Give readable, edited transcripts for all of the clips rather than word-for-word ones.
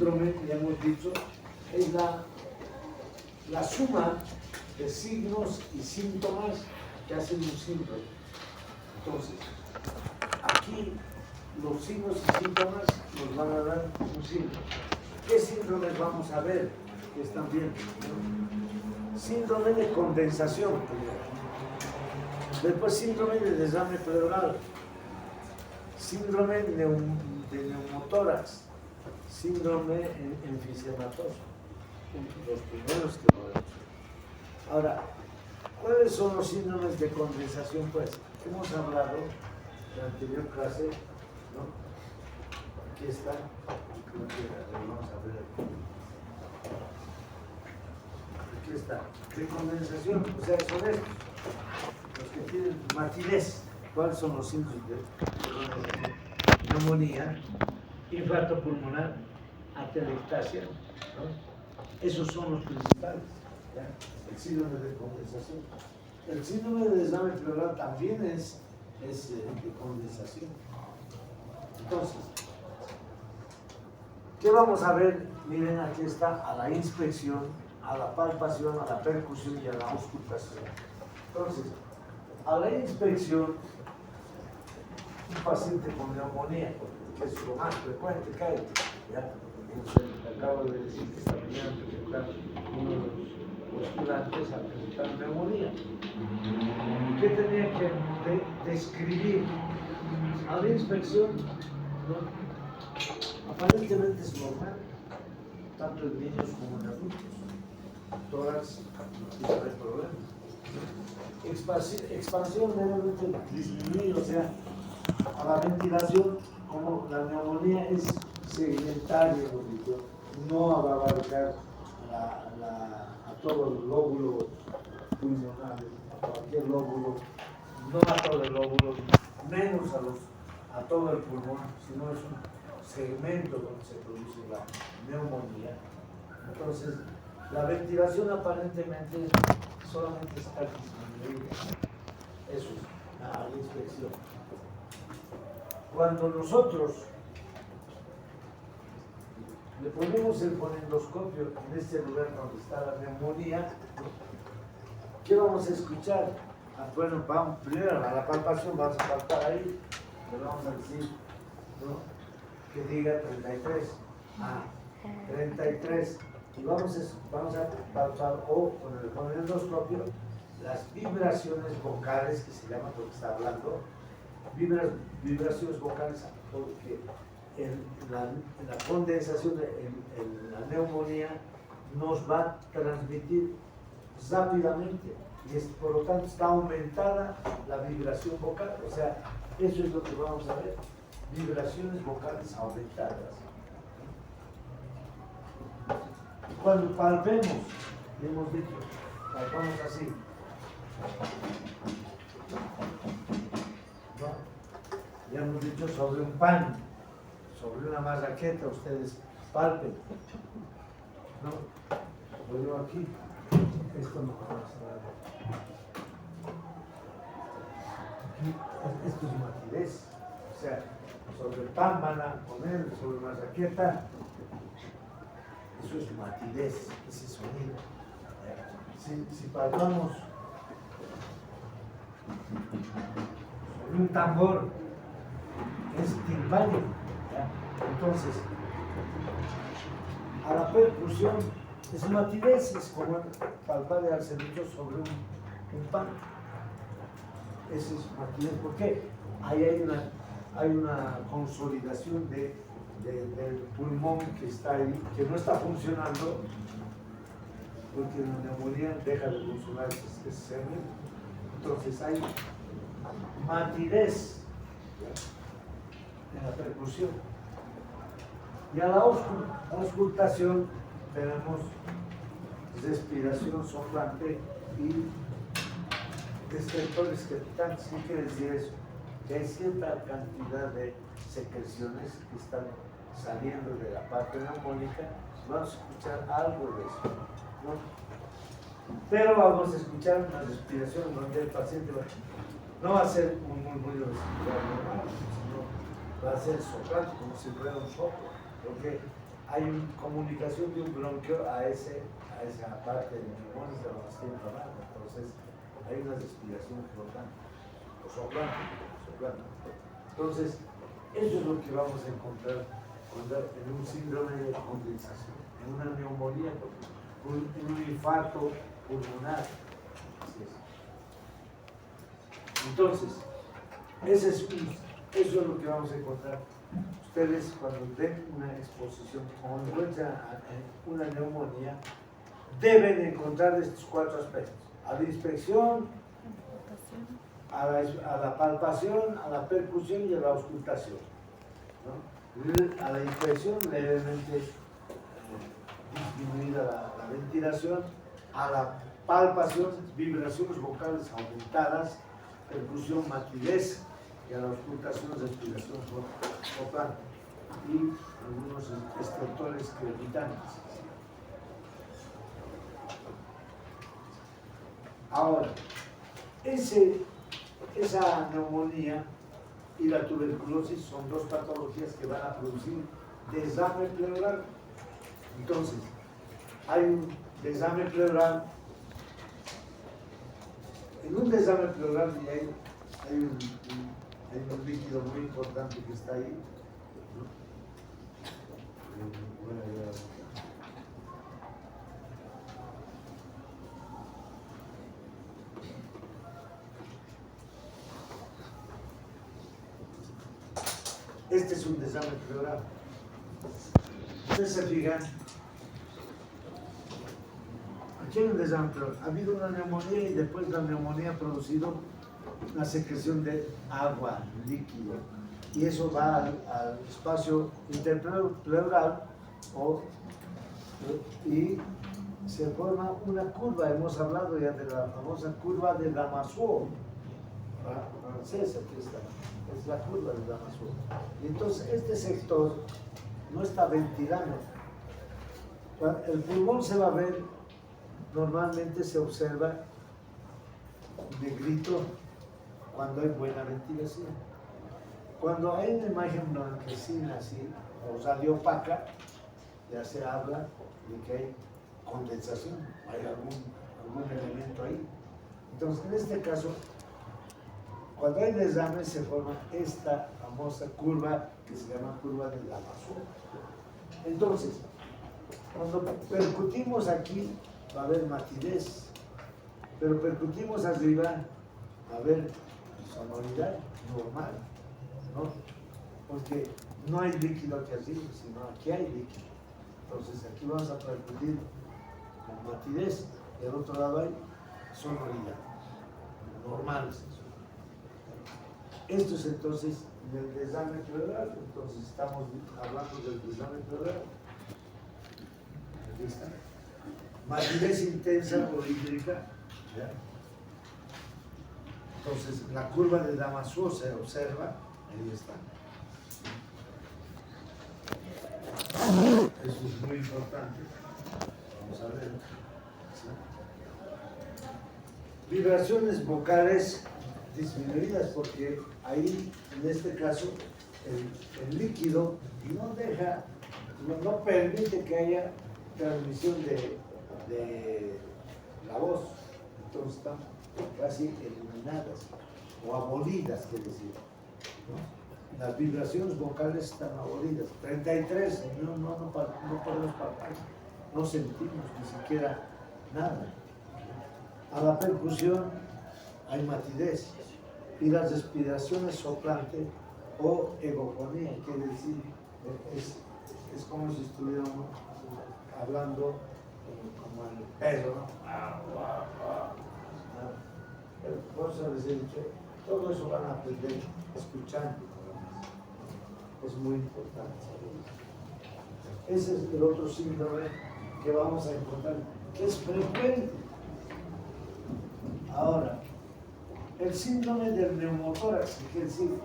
síndrome, ya hemos dicho, es la suma de signos y síntomas que hacen un síndrome. Entonces, aquí los signos y síntomas nos van a dar un síndrome. ¿Qué síndromes vamos a ver que están bien? Síndrome de condensación primero. Después síndrome de desarme pleural, síndrome de neumotórax, síndrome enfisematoso, los primeros que podemos ver. Ahora, ¿cuáles son los síndromes de condensación? Pues hemos hablado en la anterior clase, ¿no? Aquí está, creo que vamos a ver aquí está, de condensación, o sea, son estos, los que tienen matidez. ¿Cuáles son los síntomas de condensación? Neumonía, infarto pulmonar, atelectasia, ¿no? Esos son los principales, ¿ya? El síndrome de condensación. El síndrome de desarme pleural también es de condensación. Entonces, ¿qué vamos a ver? Miren, aquí está, a la inspección, a la palpación, a la percusión y a la auscultación. Entonces, a la inspección, un paciente con neumonía, que es lo más frecuente que hay, ¿ya? Acabo de decir que esta mañana presentaron uno de los postulantes a presentar neumonía. ¿Qué tenía que describir? A la inspección, ¿no? Aparentemente es normal, tanto en niños como en adultos. Tórax no hay problema. Expansión levemente disminuida, o sea, a la ventilación, como la neumonía es segmentaria, no va a abarcar a todo el lóbulo pulmonar, a cualquier lóbulo, no a todo el lóbulo, menos a todo el pulmón, sino es un segmento donde se produce la neumonía. Entonces, la ventilación aparentemente solamente está disminuida. Eso es la inspección. Cuando nosotros le ponemos el fonendoscopio en este lugar donde está la neumonía, ¿qué vamos a escuchar? Bueno, vamos primero a la palpación, vamos a palpar ahí, le vamos a decir, ¿no? Que diga 33, 33, y vamos a palpar o con el fonendoscopio las vibraciones vocales, que se llama lo que está hablando, vibraciones vocales, porque la condensación en la neumonía nos va a transmitir rápidamente y por lo tanto está aumentada la vibración vocal, o sea, eso es lo que vamos a ver, vibraciones vocales aumentadas. Cuando palpemos, hemos dicho, palpamos así, ¿no? Ya hemos dicho sobre un pan, sobre una marraqueta, ustedes palpen, ¿no? Lo digo aquí, esto no va a estar. Aquí, esto es matidez, o sea, sobre el pan van a poner, sobre marraqueta, eso es matidez, ese sonido. Si palpamos sobre un tambor, es timpánico. Entonces, a la percusión es matidez, es como palpar el arsenito sobre un pan. Ese es matidez. ¿Por qué? Ahí hay una consolidación del pulmón que está ahí, que no está funcionando, porque la neumonía deja de funcionar ese segmento. Entonces hay matidez en la percusión. Y a la auscultación tenemos respiración soplante y estertores crepitantes. ¿Qué quiere decir eso? Que hay cierta cantidad de secreciones que están saliendo de la parte neumónica. Vamos a escuchar algo de eso, ¿no? Pero vamos a escuchar una respiración donde el paciente no va a ser un murmullo respiratorio normal, sino va a ser soplante, como si fuera un soplo, porque hay una comunicación de un bronquio a esa parte de neumones de la estoy inflamada. Entonces, hay una respiración flotante, o soplante. Entonces, eso es lo que vamos a encontrar en un síndrome de condensación, en una neumonía, en un infarto pulmonar. Así es. Entonces, eso es lo que vamos a encontrar. Ustedes cuando ven una exposición o encuentran una neumonía, deben encontrar estos 4 aspectos: a la inspección, a la palpación, a la percusión y a la auscultación, ¿no? A la inspección, levemente disminuida la ventilación; a la palpación, vibraciones vocales aumentadas; percusión, matidez; y a la auscultación, respiración soplante y algunos estertores crepitantes. Ahora, esa neumonía y la tuberculosis son 2 patologías que van a producir desame pleural. Entonces, hay un desame pleural. En un desame pleural hay un líquido muy importante que está ahí, ¿no? Este es un desame pleural. Ustedes se fijan, aquí hay un desame pleural. Ha habido una neumonía y después la neumonía ha producido una secreción de agua, líquido, y eso va al espacio interpleural y se forma una curva. Hemos hablado ya de la famosa curva de Damasio, francesa, aquí está, es la curva de Damasio. Y entonces este sector no está ventilando. El pulmón se va a ver, normalmente se observa negrito cuando hay buena ventilación. Cuando hay una imagen blanquecina así, o radio opaca, ya se habla de que hay condensación, hay algún elemento ahí. Entonces, en este caso, cuando hay desame se forma esta famosa curva que se llama curva de Damasio. Entonces, cuando percutimos aquí va a haber matidez, pero percutimos arriba va a haber sonoridad normal, ¿no? Porque no hay líquido aquí arriba, sino aquí hay líquido. Entonces aquí vamos a percutir con matidez, del otro lado hay sonoridad normal. Esto es entonces del desame pleural. Entonces estamos hablando del desame pleural. Aquí está. Matidez intensa o hídrica. ¿Ya? Entonces la curva de Damasio se observa, ahí está. Eso es muy importante. Vamos a ver. ¿Sí? Vibraciones vocales disminuidas, porque ahí, en este caso, el líquido no permite que haya transmisión de la voz. Entonces están casi eliminadas o abolidas, quiere decir, ¿no? Las vibraciones vocales están abolidas. 33, no podemos palpar, no sentimos ni siquiera nada. A la percusión hay matidez y las respiraciones soplante o egofonía, quiere decir, es como si estuviéramos hablando como el perro, ¿no? Por eso les he dicho, todo eso van a aprender escuchando. Es muy importante. Ese es el otro síndrome que vamos a encontrar, que es frecuente. Ahora, el síndrome del neumotórax, quiere decir,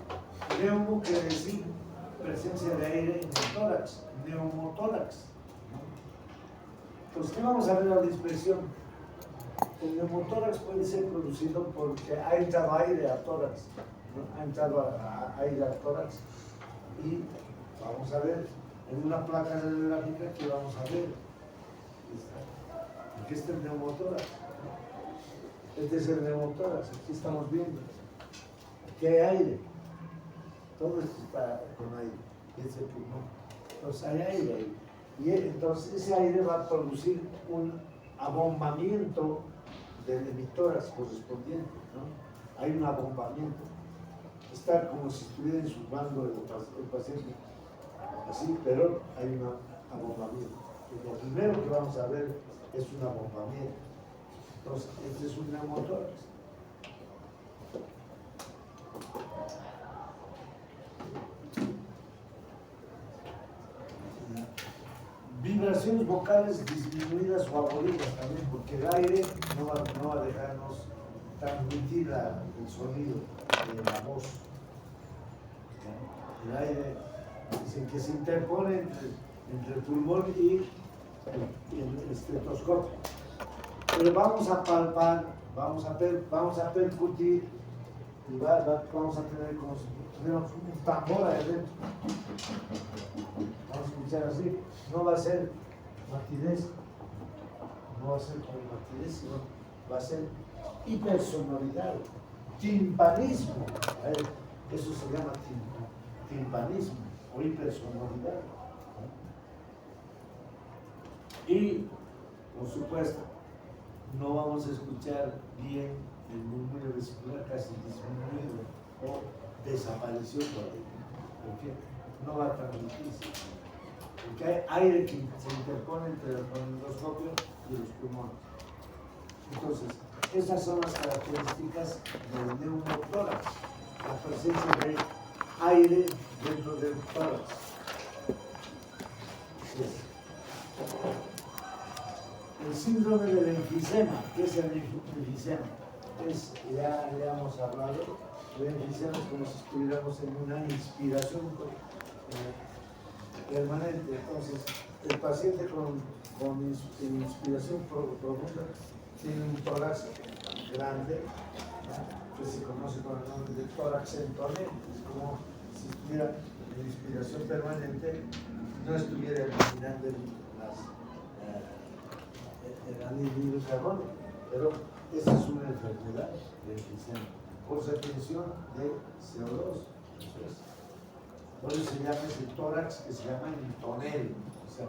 neumo quiere decir presencia de aire en el tórax, neumotórax. Pues, ¿qué vamos a ver a la expresión? El neumotórax puede ser producido porque ha entrado aire al tórax, ¿no? Ha entrado aire al tórax y vamos a ver En una placa radiográfica que vamos a ver. Aquí está el neumotórax. Este es el neumotórax, aquí estamos viendo. Aquí hay aire. Todo esto está con aire. Ese pulmón. Entonces hay aire ahí. Y entonces ese aire va a producir un abombamiento del emitórax correspondiente, ¿no? Hay un abombamiento. Está como si estuviera insuflando el paciente. Así, pero hay un abombamiento. Y lo primero que vamos a ver es un abombamiento. Entonces, este es un neumotórax. Vibraciones vocales disminuidas o abolidas también, porque el aire no va a dejarnos transmitir el sonido de la voz. El aire dicen que se interpone entre el pulmón y el estetoscopio. Pero vamos a palpar, vamos a percutir y vamos a tener como si tuviéramos un tambor ahí dentro. Vamos a escuchar así. No va a ser matidez, no va a ser como matidez, sino va a ser hipersonoridad, timpanismo. Eso se llama timpanismo o hipersonoridad. Y, por supuesto, no vamos a escuchar bien el murmullo vesicular casi disminuido o desapareció por ahí, porque no va a transmitirse, porque hay aire que se interpone entre el endoscopio y los pulmones. Entonces, esas son las características del neumotórax, la presencia de aire dentro del tórax. El síndrome del enfisema. ¿Qué es el enfisema? Ya le hemos hablado. El enfisema es como si estuviéramos en una inspiración permanente. Entonces, el paciente con inspiración profunda tiene un tórax grande, ¿no? Que se conoce con el nombre de tórax entonel. Es como si estuviera en inspiración permanente, no estuviera eliminando el anhídrido carbónico, pero esa es una enfermedad de enfisema por retención de CO2. Por eso se llama ese tórax que se llama el tonel. O sea,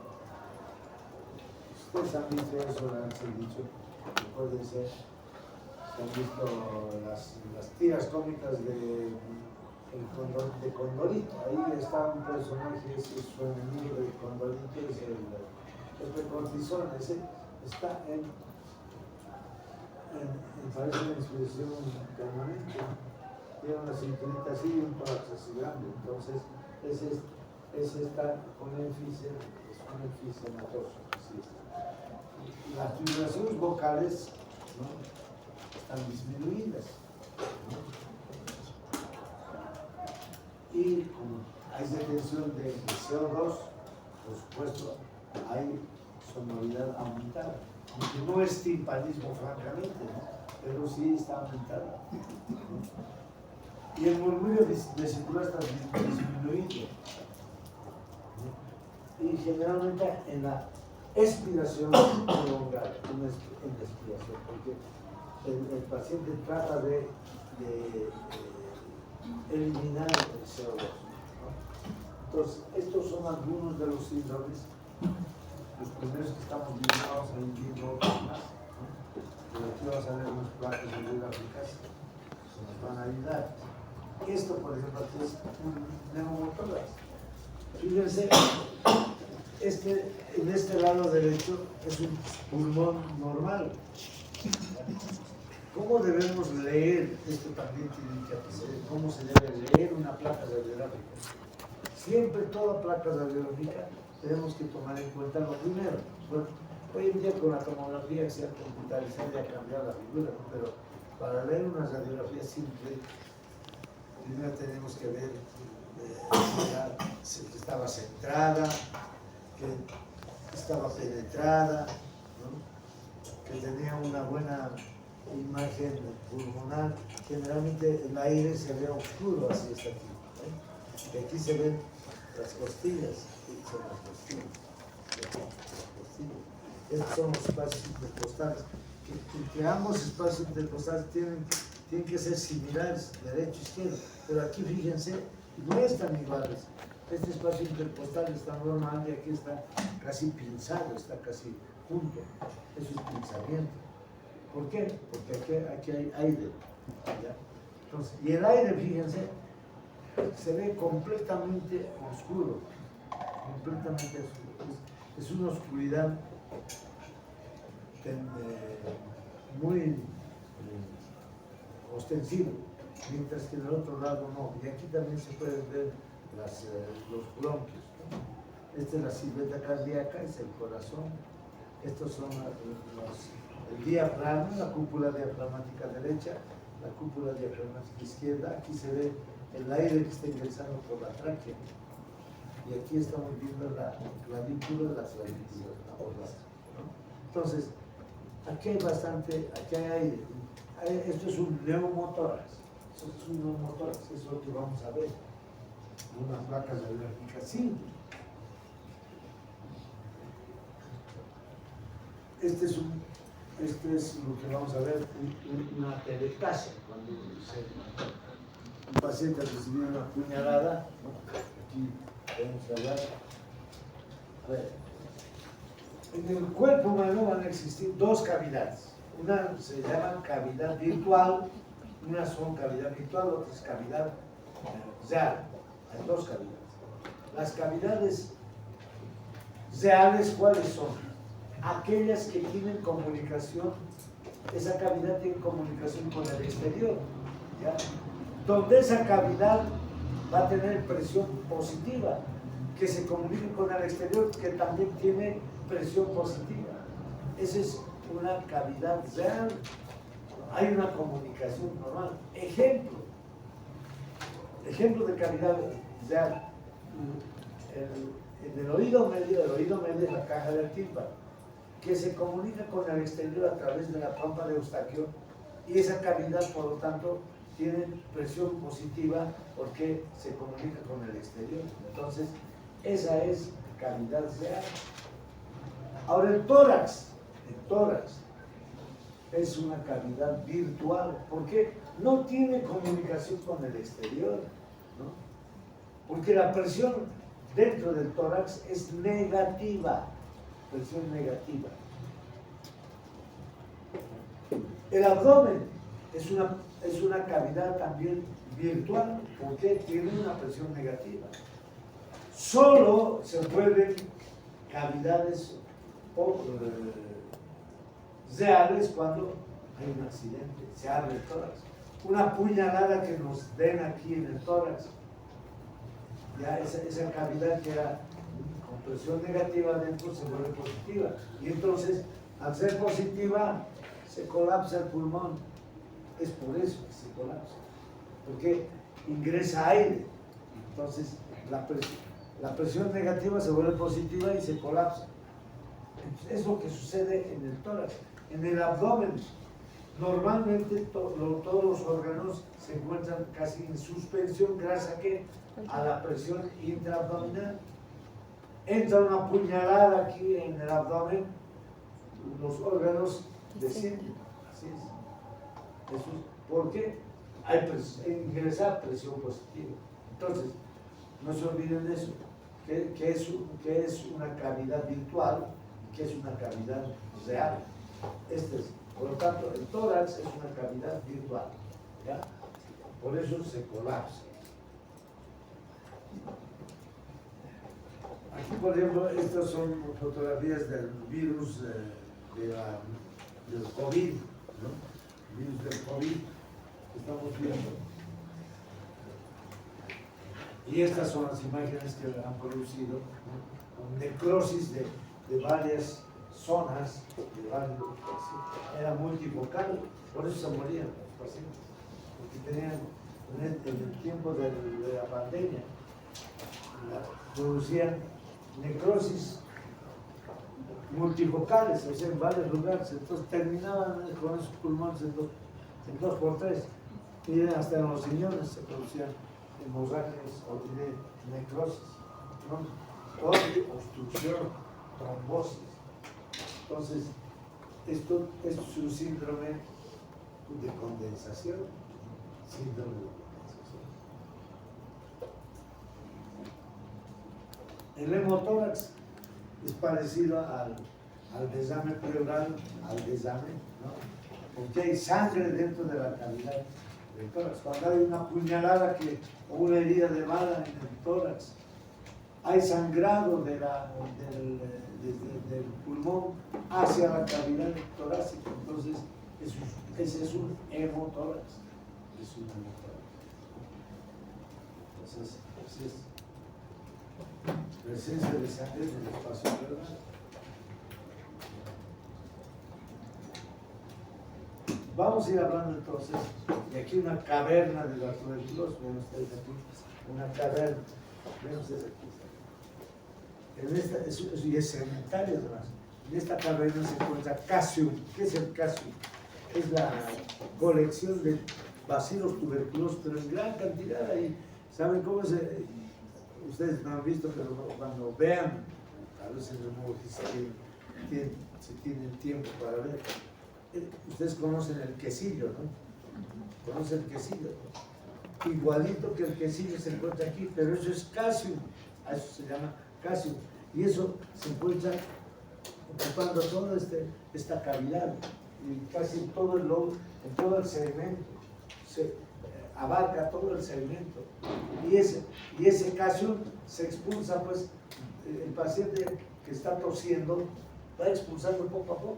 ustedes han visto eso, les he dicho, puede ser, han visto las tiras cómicas de Condorito. Ahí está un personaje, es su enemigo de Condorito, es el cortisol, ese está parece una inspiración permanente, tiene una cinturita así y un tórax así grande. Entonces ese está con enfisema, es un enfisema. Las vibraciones vocales, ¿no?, están disminuidas, ¿no? Y como hay retención de CO2, por supuesto, hay sonoridad aumentada, aunque no es timpanismo francamente, ¿no?, pero sí está aumentada, ¿no? Y el murmullo vesicular está disminuido, ¿no? Y generalmente en la expiración prolongada, en la expiración, porque el paciente trata de eliminar el CO2, ¿no? Entonces, estos son algunos de los síndromes. Los primeros que estamos viendo, vamos a ir viendo otros más, ¿no? Pero aquí vamos a ver unas placas radiográficas que nos van a ayudar. Esto, por ejemplo, aquí es un neumotórax. Fíjense, en este lado derecho es un pulmón normal. ¿Cómo debemos leer? Esto también tiene que aprender. ¿Cómo se debe leer una placa radiográfica? Siempre toda placa radiográfica tenemos que tomar en cuenta lo primero. Bueno, hoy en día con la tomografía que se ha computarizado y ha cambiado la figura, ¿no? Pero para leer una radiografía simple, primero tenemos que ver que estaba centrada, que estaba penetrada, ¿no?, que tenía una buena imagen pulmonar. Generalmente el aire se ve oscuro, así está aquí, ¿eh? Y aquí se ven las costillas, son las costillas. Estos son los espacios intercostales. Que ambos espacios intercostales tienen que ser similares, derecho e izquierdo, pero aquí fíjense, no están iguales. Este espacio intercostal está normal y aquí está casi pinzado, está casi junto. Eso es pinzamiento. ¿Por qué? Porque aquí hay aire. ¿Ya? Entonces, y el aire, fíjense, se ve completamente oscuro. Completamente oscuro. Es una oscuridad muy ostensible, mientras que en el otro lado no. Y aquí también se pueden ver los bronquios, ¿no? Esta es la silueta cardíaca, es el corazón. Estos son el diafragma, la cúpula diafragmática derecha, la cúpula diafragmática izquierda. Aquí se ve el aire que está ingresando por la tráquea. Y aquí estamos viendo la clavícula, las clavículas, ¿no? Entonces, aquí hay bastante, aquí hay aire. Esto es un neumotórax. Eso es un neumotórax, eso es lo que vamos a ver. Unas placas alérgicas, sí. Este es lo que vamos a ver, una teletasia. Cuando un paciente recibió una puñalada, ¿no? Aquí podemos hablar. A ver. En el cuerpo humano van a existir dos cavidades. Una se llama cavidad virtual, una son cavidad virtual, otra es cavidad real. Hay dos cavidades. Las cavidades reales, ¿cuáles son? Aquellas que tienen comunicación, esa cavidad tiene comunicación con el exterior, ¿ya? Donde esa cavidad va a tener presión positiva, que se comunique con el exterior, que también tiene presión positiva. Esa es una cavidad real. Hay una comunicación normal. Ejemplo de cavidad real. En el oído medio es la caja del tímpano, que se comunica con el exterior a través de la trompa de Eustaquio, y esa cavidad, por lo tanto, tiene presión positiva porque se comunica con el exterior. Entonces, esa es cavidad real. Ahora el tórax es una cavidad virtual, porque no tiene comunicación con el exterior, ¿no? Porque la presión dentro del tórax es negativa, presión negativa. El abdomen es una cavidad también virtual, porque tiene una presión negativa. Solo se pueden cavidades reales cuando hay un accidente, se abre el tórax. Una puñalada que nos den aquí en el tórax, ya esa cavidad que era con presión negativa adentro se vuelve positiva. Y entonces, al ser positiva, se colapsa el pulmón. Es por eso que se colapsa, porque ingresa aire. Entonces, la presión negativa se vuelve positiva y se colapsa. Es lo que sucede en el tórax. En el abdomen, normalmente todos los órganos se encuentran casi en suspensión gracias a ¿qué? A la presión intraabdominal. Entra una puñalada aquí en el abdomen, los órganos descienden. Así es. Eso es porque ingresa presión positiva. Entonces, no se olviden de eso, que es una cavidad virtual, que es una cavidad real. Por lo tanto, el tórax es una cavidad virtual, ¿ya? Por eso se colapsa. Aquí, por ejemplo, estas son fotografías del virus del COVID, ¿no? El virus del COVID que estamos viendo. Y estas son las imágenes que han producido, ¿no? Con necrosis de varias zonas, era multifocal, por eso se morían los pacientes, porque tenían, en el tiempo de la pandemia, producían necrosis multifocales, o sea, en varios lugares, entonces terminaban con esos pulmones en 2x3, y hasta en los riñones se producían hemorragias o necrosis. ¿no? Con obstrucción, trombosis. Entonces, esto es un síndrome de condensación. Síndrome de condensación. El hemotórax es parecido al desame pleural, al desame, ¿no? Porque hay sangre dentro de la cavidad del tórax. Cuando hay una puñalada o una herida de bala en el tórax, hay sangrado desde el pulmón hacia la cavidad torácica. Entonces, ese es un hemotórax. Es un hemotórax. Entonces, es presencia de sangre en el espacio pleural. Vamos a ir hablando entonces de aquí una caverna de la tuberculosis. Ven ustedes aquí, una caverna. Ven ustedes aquí. Y es sedentaria además. En esta caverna se encuentra Casium. ¿Qué es el Casium? Es la colección de bacilos tuberculosos, pero en gran cantidad ahí. ¿Saben cómo se? Ustedes no han visto, pero cuando vean, a veces si tienen tiempo para ver. Ustedes conocen el quesillo, ¿no? Conocen el quesillo, ¿no? Igualito que el quesillo se encuentra aquí, pero eso es Casium, a eso se llama Casium, y eso se encuentra ocupando toda esta cavidad, y casi todo el segmento, se abarca todo el segmento, y ese Casium se expulsa, pues, el paciente que está tosiendo va expulsando poco a poco.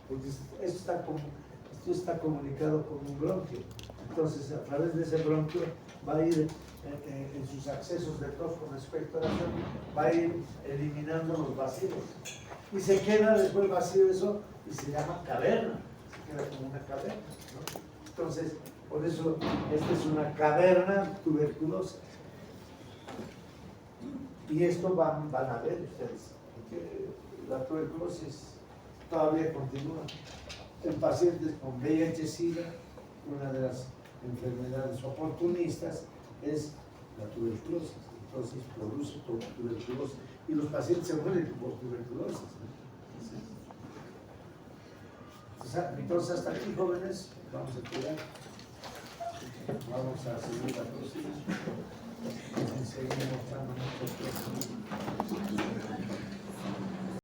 Porque esto está comunicado con un bronquio. Entonces, a través de ese bronquio va a ir en sus accesos de tos con expectoración, va a ir eliminando los bacilos. Y se queda después vacío eso y se llama caverna. Se queda como una caverna, ¿no? Entonces, por eso, esta es una caverna tuberculosa. Y esto van a ver ustedes, porque la tuberculosis todavía continúa. En pacientes con VIH-Sida, una de las enfermedades oportunistas es la tuberculosis. Entonces produce tuberculosis y los pacientes se mueren por tuberculosis, ¿no? Entonces hasta aquí, jóvenes, vamos a quedar. Vamos a seguir la próxima. Seguimos mostrando muchas cosas.